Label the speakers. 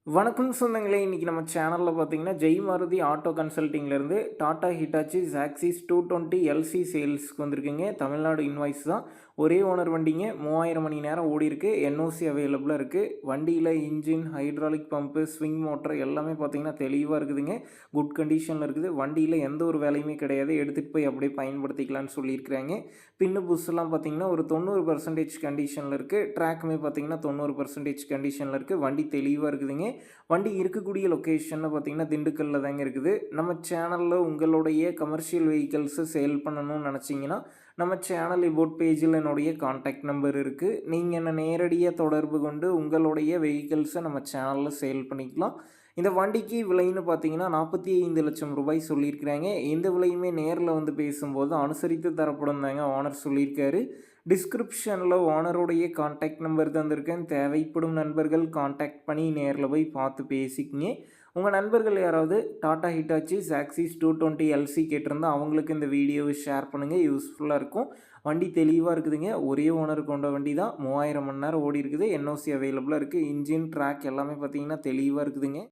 Speaker 1: வணக்கம் சொந்தங்களே! இன்னைக்கு நம்ம சேனல்ல பார்த்தீங்கன்னா, ஜெய் மாருதி ஆட்டோ கன்சல்டிங்லேருந்து டாடா ஹிட்டாச்சி ஜாக்ஸிஸ் 220 எல்சி சேல்ஸ்க்கு வந்திருக்குங்க. தமிழ்நாடு இன்வாய்ஸ் தான். ஒரே ஓனர் வண்டிங்க. 3000 மணி நேரம் ஓடிருக்கு. என்ஓசி அவைலபிளா இருக்கு. வண்டியில engine, hydraulic pump, swing motor எல்லாமே பார்த்தீங்கன்னா தெளிவா இருக்குதுங்க. குட் கண்டிஷன்ல இருக்குது. வண்டியில எந்த ஒரு வேலையுமே கிடையாது. எடுத்துட்டு போய் அப்படியே பயன்படுத்திக்கலாம்னு சொல்லியிருக்கிறாங்க. பின்னு புஸ்லாம் பார்த்தீங்கன்னா, ஒரு 90% கண்டிஷன்ல இருக்கு. ட்ராக்குமே பார்த்தீங்கன்னா 90% கண்டிஷன்ல இருக்கு. வண்டி தெளிவா இருக்குதுங்க. வண்டி இருக்கக்கூடிய லொக்கேஷன்னு பார்த்தீங்கன்னா, திண்டுக்கல்ல தாங்க இருக்குது. நம்ம சேனல்ல உங்களுடைய கமர்ஷியல் வெஹிக்கிள்ஸை சேல் பண்ணணும்னு நெனச்சிங்கன்னா, நம்ம சேனல் எபோட் பேஜில் என்னுடைய கான்டாக்ட் நம்பர் இருக்குது. நீங்கள் என்ன நேரடியாக தொடர்பு கொண்டு உங்களுடைய வெஹிக்கிள்ஸை நம்ம சேனலில் சேல் பண்ணிக்கலாம். இந்த வண்டிக்கு விலைன்னு பார்த்தீங்கன்னா, 45,00,000 ரூபாய் சொல்லியிருக்கிறாங்க. எந்த விலையுமே நேரில் வந்து பேசும்போது அனுசரித்து தரப்படும் தாங்க ஓனர் சொல்லியிருக்காரு. டிஸ்கிரிப்ஷனில் ஓனருடைய கான்டாக்ட் நம்பர் தந்திருக்கேன். தேவைப்படும் நண்பர்கள் கான்டாக்ட் பண்ணி நேரில் போய் பார்த்து பேசிக்கிங்க. உங்கள் நண்பர்கள் யாராவது டாடா ஹிட்டாச்சி ஜாக்ஸிஸ் 220 எல்சி கேட்டிருந்தா அவங்களுக்கு இந்த வீடியோவை ஷேர் பண்ணுங்கள். யூஸ்ஃபுல்லாக இருக்கும். வண்டி தெளிவாக இருக்குதுங்க. ஒரே ஓனர் கொண்ட வண்டி தான். 3000 மணி நேரம் ஓடி இருக்குது. என்ஓசி அவைலபிளாக இருக்குது. இன்ஜின், ட்ராக் எல்லாமே பார்த்தீங்கன்னா தெளிவாக இருக்குதுங்க.